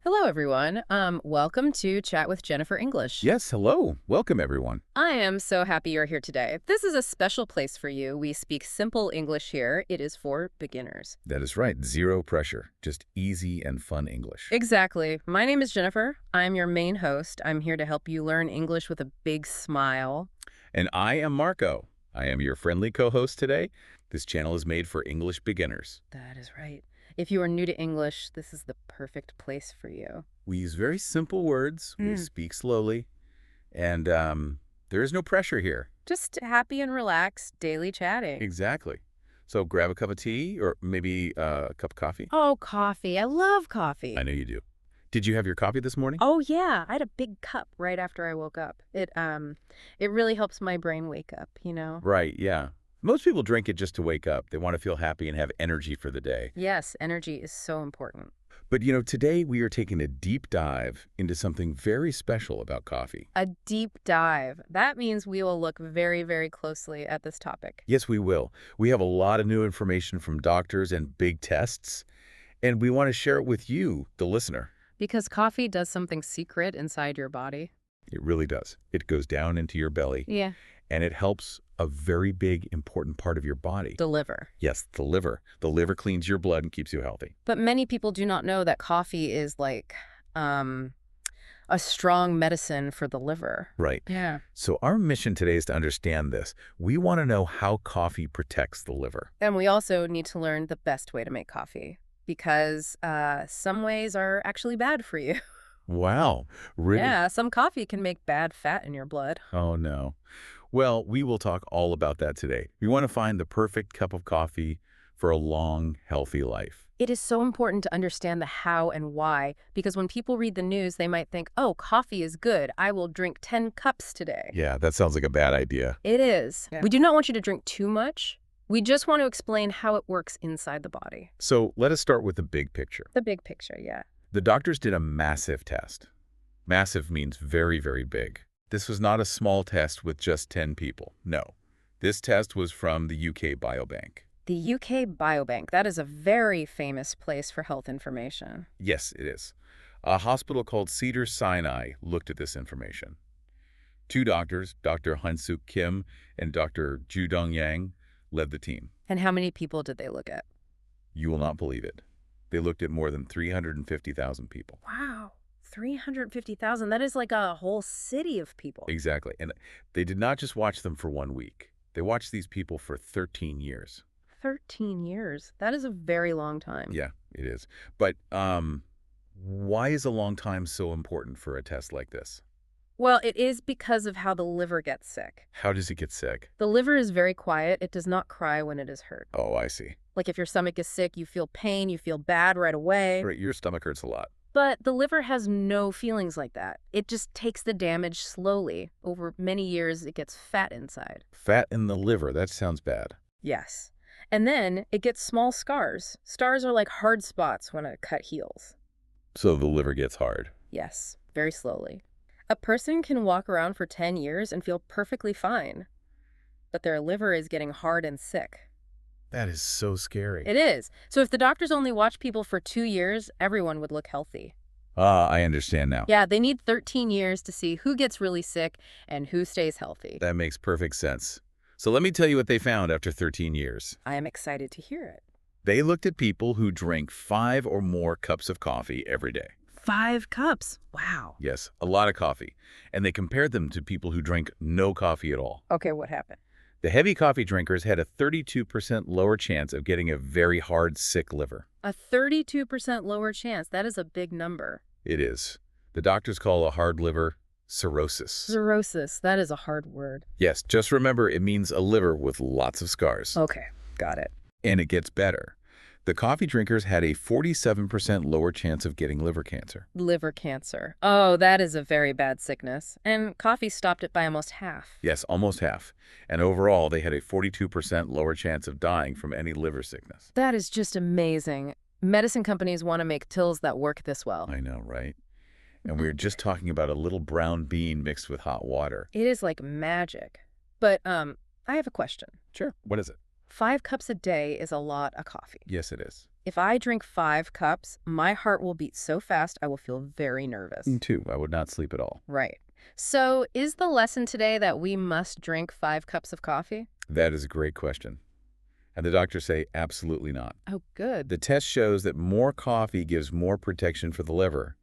Hello, everyone. Welcome to Chat with Jennifer English. Yes, hello. Welcome, everyone. I am so happy you're here today. This is a special place for you. We speak simple English here. It is for beginners. That is right. Zero pressure. Just easy and fun English. Exactly. My name is Jennifer. I'm your main host. I'm here to help you learn English with a big smile. And I am Marco. I am your friendly co-host today. This channel is made for English beginners. That is right. If you are new to English, this is the perfect place for you. We use very simple words. We speak slowly. And there is no pressure here. Just happy and relaxed daily chatting. Exactly. So grab a cup of tea or maybe a cup of coffee. Oh, coffee. I love coffee. I know you do. Did you have your coffee this morning? Oh, yeah. I had a big cup right after I woke up. It really helps my brain wake up, you know? Right, yeah. Most people drink it just to wake up. They want to feel happy and have energy for the day. Yes, energy is so important. But, you know, today we are taking a deep dive into something very special about coffee. A deep dive. That means we will look very, very closely at this topic. Yes, we will. We have a lot of new information from doctors and big tests, and we want to share it with you, the listener. Because coffee does something secret inside your body. It really does. It goes down into your belly, Yeah. and it helps a very big, important part of your body. The liver. Yes, the liver. The liver cleans your blood and keeps you healthy. But many people do not know that coffee is like a strong medicine for the liver. Right. Yeah. So our mission today is to understand this. We want to know how coffee protects the liver. And we also need to learn the best way to make coffee. Because some ways are actually bad for you. Wow. Really? Yeah, some coffee can make bad fat in your blood. Oh, no. Well, we will talk all about that today. We want to find the perfect cup of coffee for a long, healthy life. It is so important to understand the how and why, because when people read the news, they might think, oh, coffee is good. I will drink 10 cups today. Yeah, that sounds like a bad idea. It is. Yeah. We do not want you to drink too much. We just want to explain how it works inside the body. So let us start with the big picture. The big picture, yeah. The doctors did a massive test. Massive means very, very big. This was not a small test with just 10 people. No. This test was from the UK Biobank. The UK Biobank, that is a very famous place for health information. Yes, it is. A hospital called Cedars-Sinai looked at this information. Two doctors, Dr. Han-Suk Kim and Dr. Ju-Dong Yang, led the team. And how many people did they look at? You will not believe it. They looked at more than 350,000 people. Wow. 350,000. That is like a whole city of people. Exactly. And they did not just watch them for 1 week. They watched these people for 13 years. 13 years. That is a very long time. Yeah, it is. But why is a long time so important for a test like this? Well, it is because of how the liver gets sick. How does it get sick? The liver is very quiet. It does not cry when it is hurt. Oh, I see. Like if your stomach is sick, you feel pain, you feel bad right away. Right, your stomach hurts a lot. But the liver has no feelings like that. It just takes the damage slowly. Over many years, it gets fat inside. Fat in the liver, that sounds bad. Yes. And then it gets small scars. Scars are like hard spots when a cut heals. So the liver gets hard. Yes, very slowly. A person can walk around for 10 years and feel perfectly fine, but their liver is getting hard and sick. That is so scary. It is. So if the doctors only watch people for 2 years, everyone would look healthy. Ah, I understand now. Yeah, they need 13 years to see who gets really sick and who stays healthy. That makes perfect sense. So let me tell you what they found after 13 years. I am excited to hear it. They looked at people who drank 5 or more cups of coffee every day. 5 cups. Wow. Yes, a lot of coffee. And they compared them to people who drank no coffee at all. Okay, what happened? The heavy coffee drinkers had a 32% lower chance of getting a very hard, sick liver. A 32% lower chance. That is a big number. It is. The doctors call a hard liver cirrhosis. Cirrhosis. That is a hard word. Yes, just remember it means a liver with lots of scars. Okay, got it. And it gets better. The coffee drinkers had a 47% lower chance of getting liver cancer. Liver cancer. Oh, that is a very bad sickness. And coffee stopped it by almost half. Yes, almost half. And overall, they had a 42% lower chance of dying from any liver sickness. That is just amazing. Medicine companies want to make pills that work this well. I know, right? And we were just talking about a little brown bean mixed with hot water. It is like magic. But I have a question. Sure. What is it? 5 cups a day is a lot of coffee. Yes, it is. If I drink 5 cups, my heart will beat so fast I will feel very nervous. Me too. I would not sleep at all. Right. So, is the lesson today that we must drink 5 cups of coffee? That is a great question. And the doctors say absolutely not. Oh, good. The test shows that more coffee gives more protection for the liver.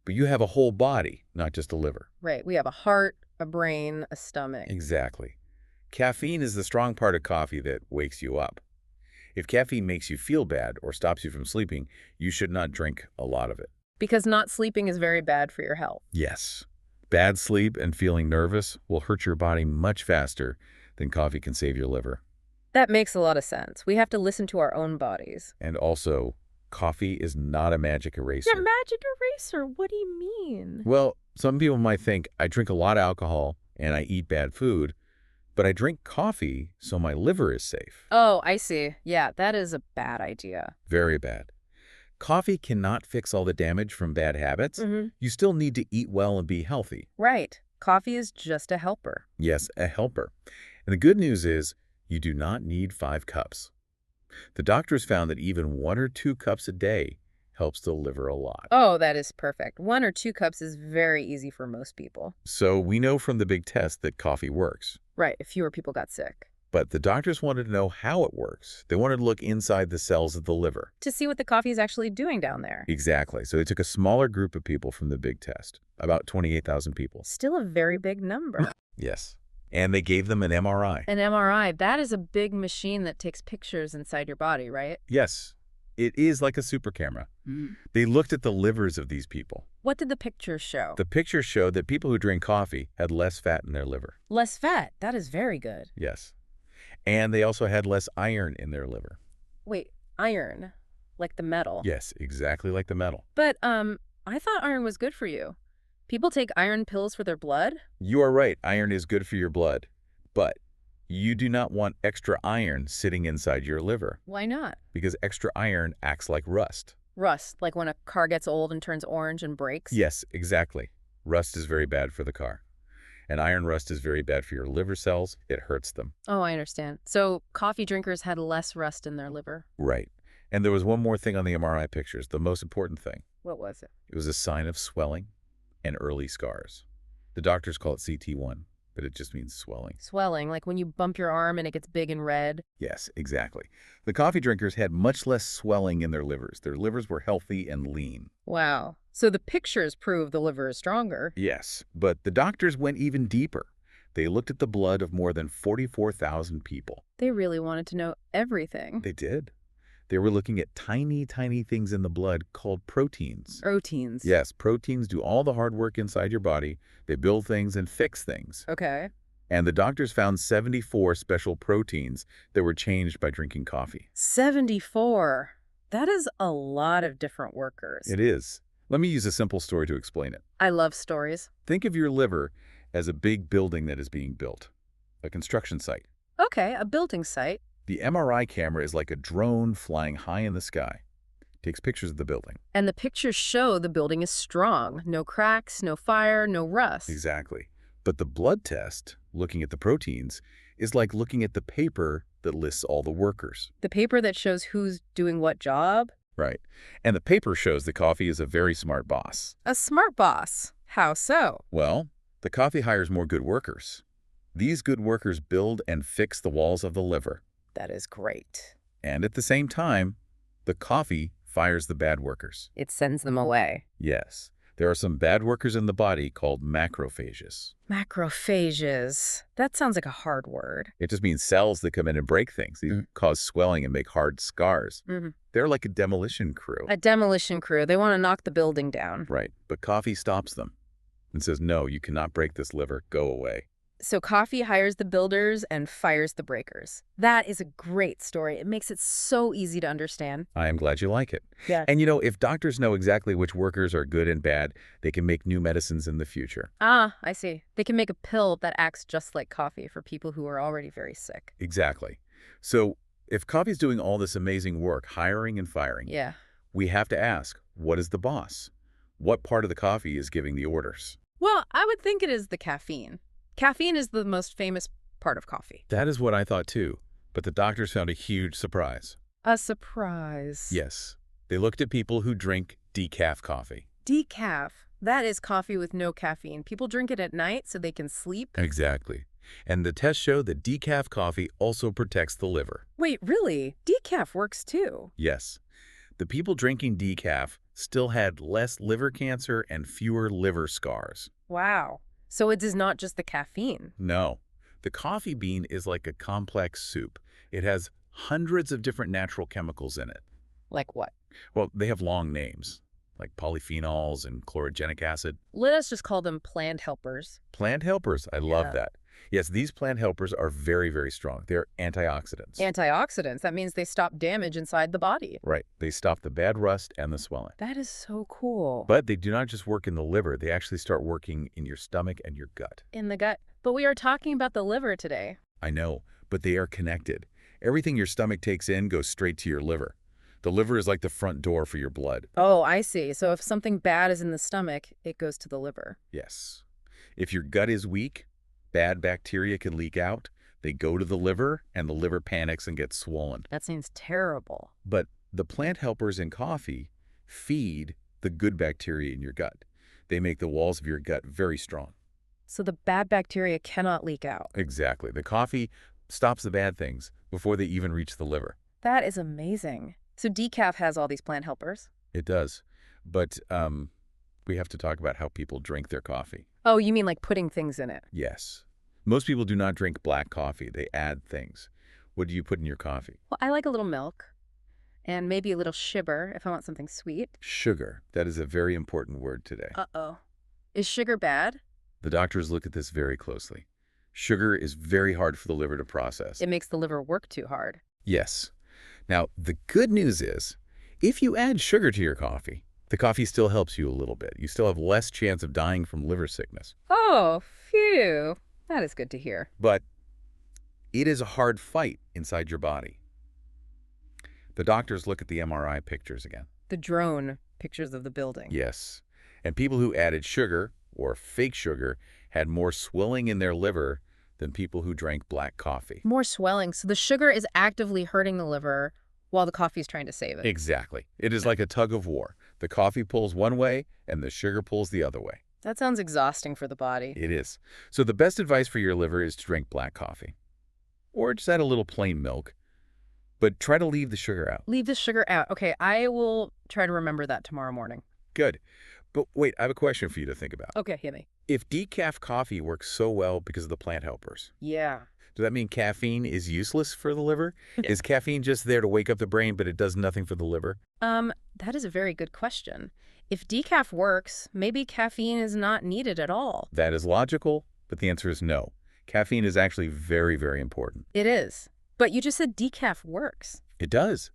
But you have a whole body, not just a liver. Right. We have a heart, a brain, a stomach. Exactly. Caffeine is the strong part of coffee that wakes you up. If caffeine makes you feel bad or stops you from sleeping, you should not drink a lot of it. Because not sleeping is very bad for your health. Yes. Bad sleep and feeling nervous will hurt your body much faster than coffee can save your liver. That makes a lot of sense. We have to listen to our own bodies. And also, coffee is not a magic eraser. Yeah, magic eraser. What do you mean? Well, some people might think I drink a lot of alcohol and I eat bad food, but I drink coffee so my liver is safe. Oh, I see. Yeah, that is a bad idea. Very bad. Coffee cannot fix all the damage from bad habits. You still need to eat well and be healthy. Right. Coffee is just a helper. Yes, a helper. And the good news is you do not need 5 cups. The doctors found that even 1 or 2 cups a day helps the liver a lot. Oh, that is perfect. 1 or 2 cups is very easy for most people. So we know from the big test that coffee works. Right, if fewer people got sick. But the doctors wanted to know how it works. They wanted to look inside the cells of the liver. To see what the coffee is actually doing down there. Exactly. So they took a smaller group of people from the big test, about 28,000 people. Still a very big number. Yes. And they gave them an MRI. An MRI, that is a big machine that takes pictures inside your body, right? Yes. It is like a super camera. They looked at the livers of these people. What did the pictures show? The pictures showed that people who drink coffee had less fat in their liver. Less fat. That is very good. Yes. And they also had less iron in their liver. Wait, iron. Like the metal. Yes, exactly like the metal. But, I thought iron was good for you. People take iron pills for their blood? You are right. Iron is good for your blood. But you do not want extra iron sitting inside your liver. Why not? Because extra iron acts like rust. Rust, like when a car gets old and turns orange and breaks? Yes, exactly. Rust is very bad for the car. And iron rust is very bad for your liver cells. It hurts them. Oh, I understand. So coffee drinkers had less rust in their liver. Right. And there was one more thing on the MRI pictures, the most important thing. What was it? It was a sign of swelling and early scars. The doctors call it CT1, but it just means swelling. Swelling, like when you bump your arm and it gets big and red. Yes, exactly. The coffee drinkers had much less swelling in their livers. Their livers were healthy and lean. Wow. So the pictures prove the liver is stronger. Yes, but the doctors went even deeper. They looked at the blood of more than 44,000 people. They really wanted to know everything. They did. They were looking at tiny, tiny things in the blood called proteins. Proteins. Yes, proteins do all the hard work inside your body. They build things and fix things. Okay. And the doctors found 74 special proteins that were changed by drinking coffee. 74. That is a lot of different workers. It is. Let me use a simple story to explain it. I love stories. Think of your liver as a big building that is being built, a construction site. Okay, a building site. The MRI camera is like a drone flying high in the sky. It takes pictures of the building. And the pictures show the building is strong. No cracks, no fire, no rust. Exactly. But the blood test, looking at the proteins, is like looking at the paper that lists all the workers. The paper that shows who's doing what job? Right. And the paper shows the coffee is a very smart boss. A smart boss. How so? Well, the coffee hires more good workers. These good workers build and fix the walls of the liver. That is great. And at the same time, the coffee fires the bad workers. It sends them away. Yes. There are some bad workers in the body called macrophages. Macrophages. That sounds like a hard word. It just means cells that come in and break things. They cause swelling and make hard scars. They're like a demolition crew. A demolition crew. They want to knock the building down. Right. But coffee stops them and says, no, you cannot break this liver. Go away. So coffee hires the builders and fires the breakers. That is a great story. It makes it so easy to understand. I am glad you like it. Yeah. And you know, if doctors know exactly which workers are good and bad, they can make new medicines in the future. Ah, I see. They can make a pill that acts just like coffee for people who are already very sick. Exactly. So if coffee's doing all this amazing work, hiring and firing, Yeah. we have to ask, what is the boss? What part of the coffee is giving the orders? Well, I would think it is the caffeine. Caffeine is the most famous part of coffee. That is what I thought too, but the doctors found a huge surprise. A surprise. Yes. They looked at people who drink decaf coffee. Decaf. That is coffee with no caffeine. People drink it at night so they can sleep. Exactly. And the tests show that decaf coffee also protects the liver. Wait, really? Decaf works too. Yes. The people drinking decaf still had less liver cancer and fewer liver scars. Wow. So it is not just the caffeine. No. The coffee bean is like a complex soup. It has hundreds of different natural chemicals in it. Like what? Well, they have long names, like polyphenols and chlorogenic acid. Let us just call them plant helpers. Plant helpers, I love Yeah. that. Yes, these plant helpers are very, very strong. They're antioxidants. Antioxidants. That means they stop damage inside the body. Right. They stop the bad rust and the swelling. That is so cool. But they do not just work in the liver. They actually start working in your stomach and your gut. In the gut. But we are talking about the liver today. I know, but they are connected. Everything your stomach takes in goes straight to your liver. The liver is like the front door for your blood. Oh, I see. So if something bad is in the stomach, it goes to the liver. Yes. If your gut is weak, bad bacteria can leak out. They go to the liver, and the liver panics and gets swollen. That seems terrible. But the plant helpers in coffee feed the good bacteria in your gut. They make the walls of your gut very strong. So the bad bacteria cannot leak out. Exactly. The coffee stops the bad things before they even reach the liver. That is amazing. So decaf has all these plant helpers. It does. But we have to talk about how people drink their coffee. Oh, you mean like putting things in it? Yes. Most people do not drink black coffee. They add things. What do you put in your coffee? Well, I like a little milk and maybe a little sugar if I want something sweet. Sugar. That is a very important word today. Uh-oh. Is sugar bad? The doctors look at this very closely. Sugar is very hard for the liver to process. It makes the liver work too hard. Yes. Now, the good news is, if you add sugar to your coffee, the coffee still helps you a little bit. You still have less chance of dying from liver sickness. Oh, phew. That is good to hear. But it is a hard fight inside your body. The doctors look at the MRI pictures again. The drone pictures of the building. Yes. And people who added sugar or fake sugar had more swelling in their liver than people who drank black coffee. More swelling. So the sugar is actively hurting the liver while the coffee is trying to save it. Exactly. It is like a tug of war. The coffee pulls one way and the sugar pulls the other way. That sounds exhausting for the body. It is. So the best advice for your liver is to drink black coffee. Or just add a little plain milk. But try to leave the sugar out. Leave the sugar out. Okay, I will try to remember that tomorrow morning. Good. But wait, I have a question for you to think about. Okay, hit me. If decaf coffee works so well because of the plant helpers, Yeah. does that mean caffeine is useless for the liver? Is caffeine just there to wake up the brain, but it does nothing for the liver? That is a very good question. If decaf works, maybe caffeine is not needed at all. That is logical, but the answer is no. Caffeine is actually very, very important. It is. But you just said decaf works. It does.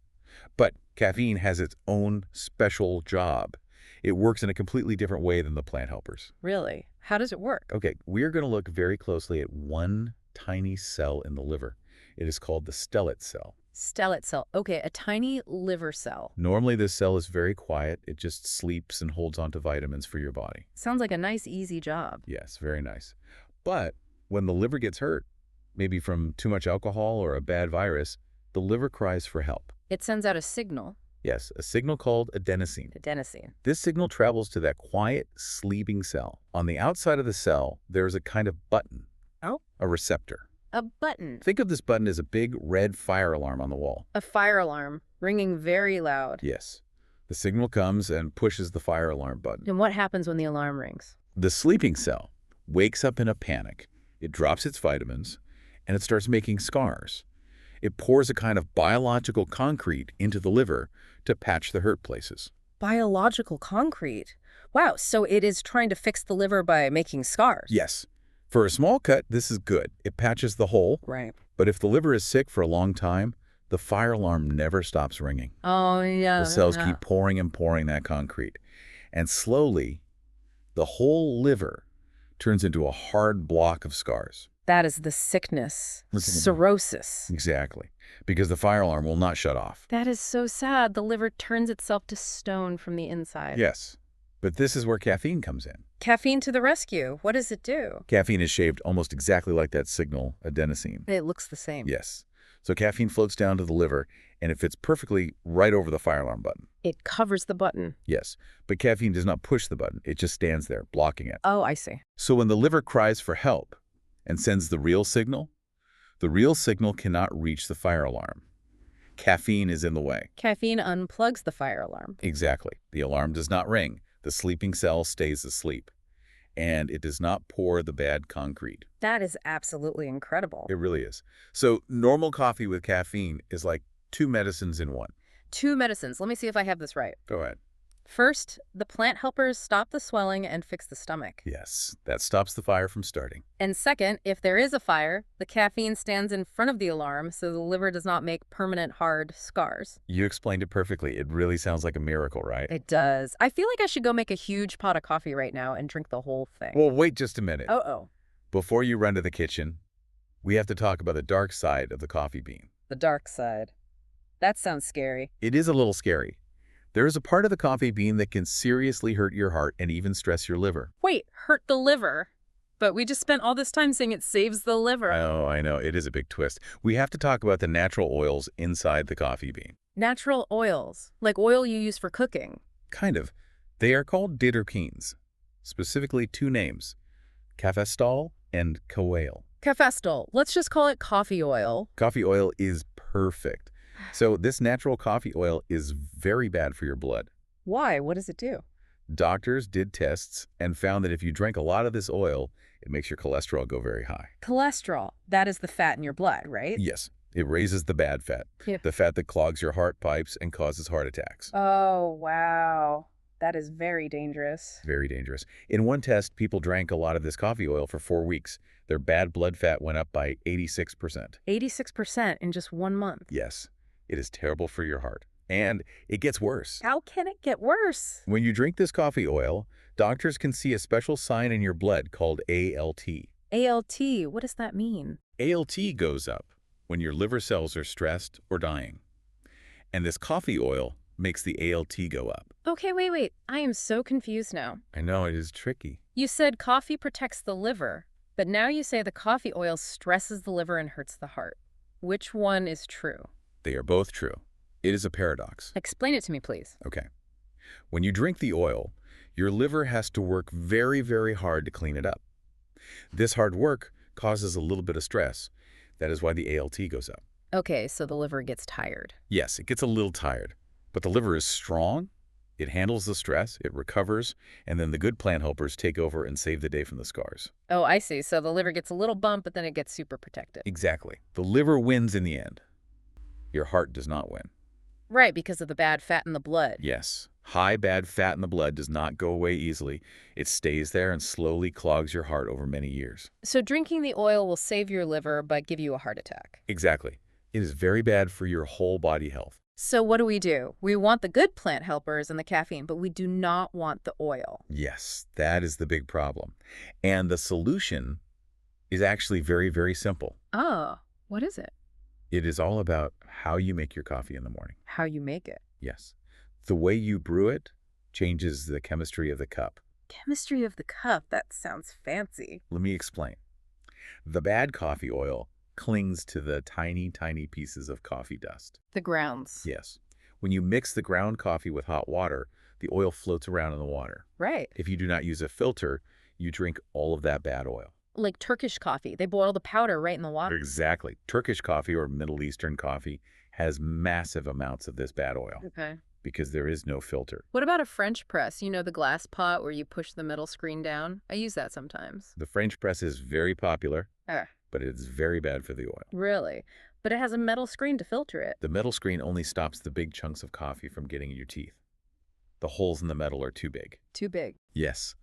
But caffeine has its own special job. It works in a completely different way than the plant helpers. Really? How does it work? Okay, we're going to look very closely at one tiny cell in the liver. It is called the stellate cell. Stellate cell. Okay, a tiny liver cell. Normally, this cell is very quiet. It just sleeps and holds onto vitamins for your body. Sounds like a nice, easy job. Yes, very nice. But when the liver gets hurt, maybe from too much alcohol or a bad virus, the liver cries for help. It sends out a signal, Yes, a signal called adenosine. adenosine. This signal travels to that quiet, sleeping cell. On the outside of the cell, there is a kind of button. Oh? A receptor. A button. Think of this button as a big red fire alarm on the wall. A fire alarm, ringing very loud. Yes. The signal comes and pushes the fire alarm button. And what happens when the alarm rings? The sleeping cell wakes up in a panic. It drops its vitamins, and it starts making scars. It pours a kind of biological concrete into the liver to patch the hurt places. Biological concrete. Wow, so it is trying to fix the liver by making scars. Yes. For a small cut, this is good. It patches the hole. Right. But if the liver is sick for a long time, the fire alarm never stops ringing. Oh, yeah. The cells yeah. keep pouring and pouring that concrete. And slowly, the whole liver turns into a hard block of scars. That is the sickness. Listen to me. Cirrhosis. Exactly. Because the fire alarm will not shut off. That is so sad. The liver turns itself to stone from the inside. Yes. But this is where caffeine comes in. Caffeine to the rescue. What does it do? Caffeine is shaped almost exactly like that signal, adenosine. It looks the same. Yes. So caffeine floats down to the liver, and it fits perfectly right over the fire alarm button. It covers the button. Yes, but caffeine does not push the button. It just stands there, blocking it. Oh, I see. So when the liver cries for help and sends the real signal cannot reach the fire alarm. Caffeine is in the way. Caffeine unplugs the fire alarm. Exactly. The alarm does not ring. The sleeping cell stays asleep. And it does not pour the bad concrete. That is absolutely incredible. It really is. So normal coffee with caffeine is like 2 medicines in one. 2 medicines. Let me see if I have this right. Go ahead. First, the plant helpers stop the swelling and fix the stomach. Yes, that stops the fire from starting. And second, if there is a fire, the caffeine stands in front of the alarm so the liver does not make permanent hard scars. You explained it perfectly. It really sounds like a miracle, right? It does. I feel like I should go make a huge pot of coffee right now and drink the whole thing. Well, wait just a minute. Uh-oh. Before you run to the kitchen, we have to talk about the dark side of the coffee bean. The dark side. That sounds scary. It is a little scary. There is a part of the coffee bean that can seriously hurt your heart and even stress your liver. Wait, hurt the liver? But we just spent all this time saying it saves the liver. Oh, I know. It is a big twist. We have to talk about the natural oils inside the coffee bean. Natural oils, like oil you use for cooking. Kind of. They are called diterpenes. Specifically 2 names, cafestol and kaolin. Cafestol. Let's just call it coffee oil. Coffee oil is perfect. So this natural coffee oil is very bad for your blood. Why? What does it do? Doctors did tests and found that if you drank a lot of this oil, it makes your cholesterol go very high. Cholesterol. That is the fat in your blood, right? Yes, it raises the bad fat, Yeah. the fat that clogs your heart pipes and causes heart attacks. Oh, wow. That is very dangerous. Very dangerous. In one test, people drank a lot of this coffee oil for 4 weeks. Their bad blood fat went up by 86%. 86% in just 1 month. Yes, it is terrible for your heart. And it gets worse. How can it get worse? When you drink this coffee oil, doctors can see a special sign in your blood called ALT. ALT, what does that mean? ALT goes up when your liver cells are stressed or dying. And this coffee oil makes the ALT go up. Okay, wait. I am so confused now. I know, it is tricky. You said coffee protects the liver, but now you say the coffee oil stresses the liver and hurts the heart. Which one is true? They are both true. It is a paradox. Explain it to me, please. Okay. When you drink the oil, your liver has to work very, very hard to clean it up. This hard work causes a little bit of stress. That is why the ALT goes up. Okay, so the liver gets tired. Yes, it gets a little tired, but the liver is strong. It handles the stress, it recovers, and then the good plant helpers take over and save the day from the scars. Oh, I see. So the liver gets a little bump, but then it gets super protected. Exactly. The liver wins in the end. Your heart does not win. Right, because of the bad fat in the blood. Yes. High bad fat in the blood does not go away easily. It stays there and slowly clogs your heart over many years. So drinking the oil will save your liver but give you a heart attack. Exactly. It is very bad for your whole body health. So what do? We want the good plant helpers and the caffeine, but we do not want the oil. Yes, that is the big problem. And the solution is actually very, very simple. Oh, what is it? It is all about how you make your coffee in the morning. How you make it. Yes. The way you brew it changes the chemistry of the cup. Chemistry of the cup, that sounds fancy. Let me explain. The bad coffee oil clings to the tiny, tiny pieces of coffee dust. The grounds. Yes. When you mix the ground coffee with hot water, the oil floats around in the water. Right. If you do not use a filter, you drink all of that bad oil. Like Turkish coffee. They boil the powder right in the water. Exactly. Turkish coffee or Middle Eastern coffee has massive amounts of this bad oil Okay. because there is no filter. What about a French press? You know, the glass pot where you push the metal screen down? I use that sometimes. The French press is very popular, Ah, but it is very bad for the oil. really? But it has a metal screen to filter it. The metal screen only stops the big chunks of coffee from getting in your teeth. The holes in the metal are too big. Too big. Yes.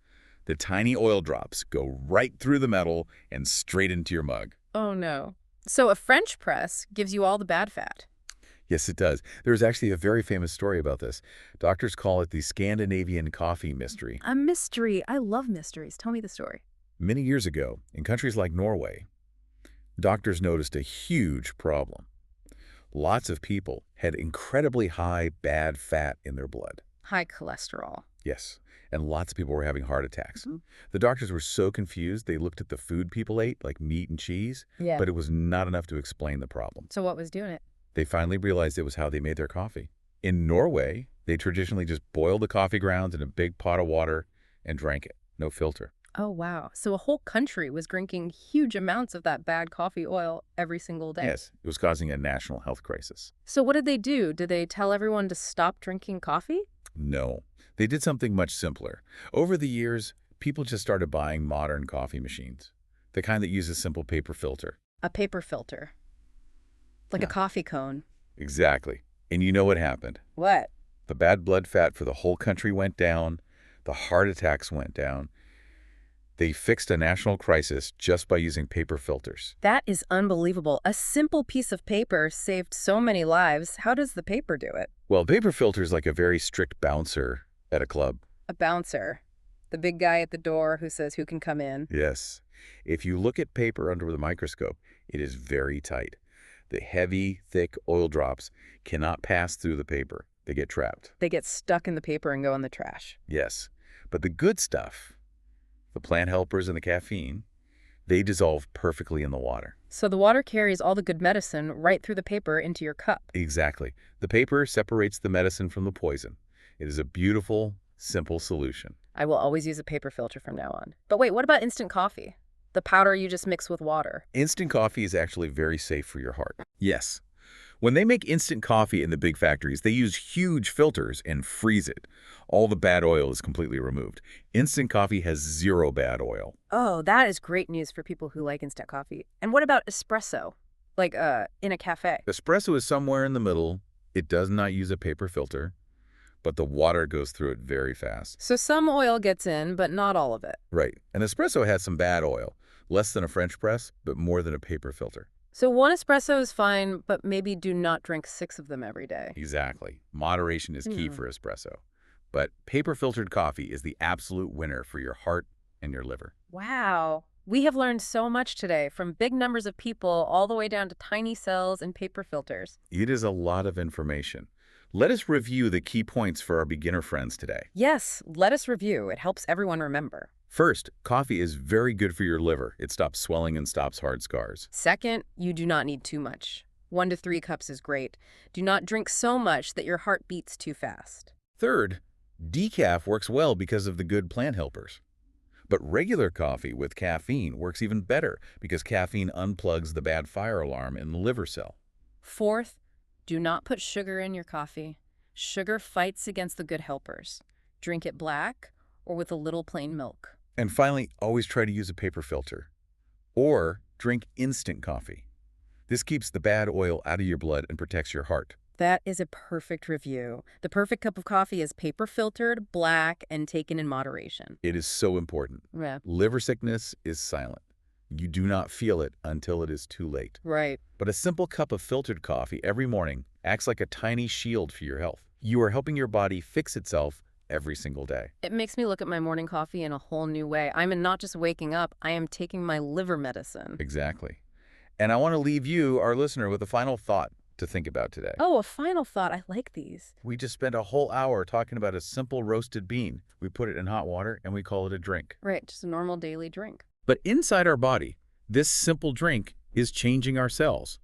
The tiny oil drops go right through the metal and straight into your mug. Oh, no. So a French press gives you all the bad fat. Yes, it does. There's actually a very famous story about this. Doctors call it the Scandinavian coffee mystery. A mystery. I love mysteries. Tell me the story. Many years ago, in countries like Norway, doctors noticed a huge problem. Lots of people had incredibly high bad fat in their blood. High cholesterol. Yes, and lots of people were having heart attacks. Mhm. The doctors were so confused, they looked at the food people ate, like meat and cheese, Yeah. but it was not enough to explain the problem. So what was doing it? They finally realized it was how they made their coffee. In Norway, they traditionally just boiled the coffee grounds in a big pot of water and drank it. No filter. Oh, wow. So a whole country was drinking huge amounts of that bad coffee oil every single day. Yes, it was causing a national health crisis. So what did they do? Did they tell everyone to stop drinking coffee? No, they did something much simpler. Over the years, people just started buying modern coffee machines, the kind that use a simple paper filter. A paper filter. Like a Yeah. coffee cone. Exactly. And you know what happened? What? The bad blood fat for the whole country went down. The heart attacks went down. They fixed a national crisis just by using paper filters. That is unbelievable. A simple piece of paper saved so many lives. How does the paper do it? Well, paper filter's like a very strict bouncer at a club. A bouncer. The big guy at the door who says who can come in. Yes. If you look at paper under the microscope, it is very tight. The heavy, thick oil drops cannot pass through the paper. They get trapped. They get stuck in the paper and go in the trash. Yes. But the good stuff, the plant helpers and the caffeine, they dissolve perfectly in the water. So the water carries all the good medicine right through the paper into your cup. Exactly. The paper separates the medicine from the poison. It is a beautiful, simple solution. I will always use a paper filter from now on. But wait, what about instant coffee? The powder you just mix with water. Instant coffee is actually very safe for your heart. Yes. When they make instant coffee in the big factories, they use huge filters and freeze it. All the bad oil is completely removed. Instant coffee has zero bad oil. Oh, that is great news for people who like instant coffee. And what about espresso? Like, in a cafe? Espresso is somewhere in the middle. It does not use a paper filter, but the water goes through it very fast. So some oil gets in, but not all of it. Right. An espresso has some bad oil. Less than a French press, but more than a paper filter. So one espresso is fine, but maybe do not drink 6 of them every day. Exactly. Moderation is key for espresso. But paper-filtered coffee is the absolute winner for your heart and your liver. Wow. We have learned so much today, from big numbers of people all the way down to tiny cells and paper filters. It is a lot of information. Let us review the key points for our beginner friends today. Yes, let us review. It helps everyone remember. First, coffee is very good for your liver. It stops swelling and stops hard scars. Second, you do not need too much. 1 to 3 cups is great. Do not drink so much that your heart beats too fast. Third, decaf works well because of the good plant helpers. But regular coffee with caffeine works even better because caffeine unplugs the bad fire alarm in the liver cell. Fourth, do not put sugar in your coffee. Sugar fights against the good helpers. Drink it black or with a little plain milk. And finally, always try to use a paper filter. Or drink instant coffee. This keeps the bad oil out of your blood and protects your heart. That is a perfect review. The perfect cup of coffee is paper filtered, black, and taken in moderation. It is so important. Yeah. Liver sickness is silent. You do not feel it until it is too late. Right. But a simple cup of filtered coffee every morning acts like a tiny shield for your health. You are helping your body fix itself every single day. It makes me look at my morning coffee in a whole new way. I'm not just waking up, I am taking my liver medicine. Exactly. And I want to leave you, our listener, with a final thought to think about today. Oh, a final thought. I like these. We just spent a whole hour talking about a simple roasted bean. We put it in hot water and we call it a drink. Right, just a normal daily drink. But inside our body, this simple drink is changing our cells.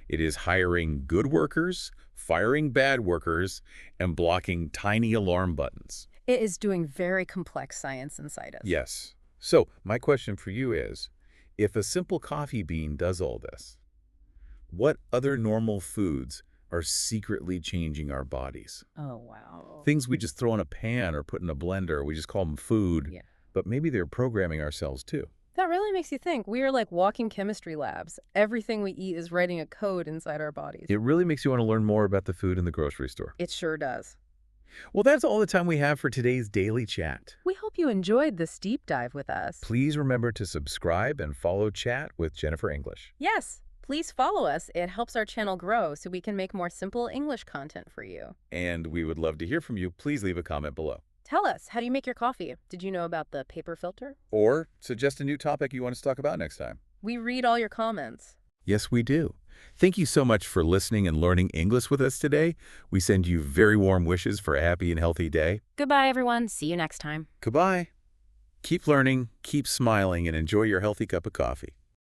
It is hiring good workers, firing bad workers, and blocking tiny alarm buttons. It is doing very complex science inside us. Yes. So my question for you is, if a simple coffee bean does all this, what other normal foods are secretly changing our bodies? Oh, wow. Things we just throw in a pan or put in a blender, we just call them food, Yeah. but maybe they're programming ourselves too. That really makes you think. We are like walking chemistry labs. Everything we eat is writing a code inside our bodies. It really makes you want to learn more about the food in the grocery store. It sure does. Well, that's all the time we have for today's Daily Chat. We hope you enjoyed this deep dive with us. Please remember to subscribe and follow Chat with Jennifer English. Yes, please follow us. It helps our channel grow so we can make more simple English content for you. And we would love to hear from you. Please leave a comment below. Tell us, how do you make your coffee? Did you know about the paper filter? Or suggest a new topic you want us to talk about next time. We read all your comments. Yes, we do. Thank you so much for listening and learning English with us today. We send you very warm wishes for a happy and healthy day. Goodbye, everyone. See you next time. Goodbye. Keep learning, keep smiling, and enjoy your healthy cup of coffee.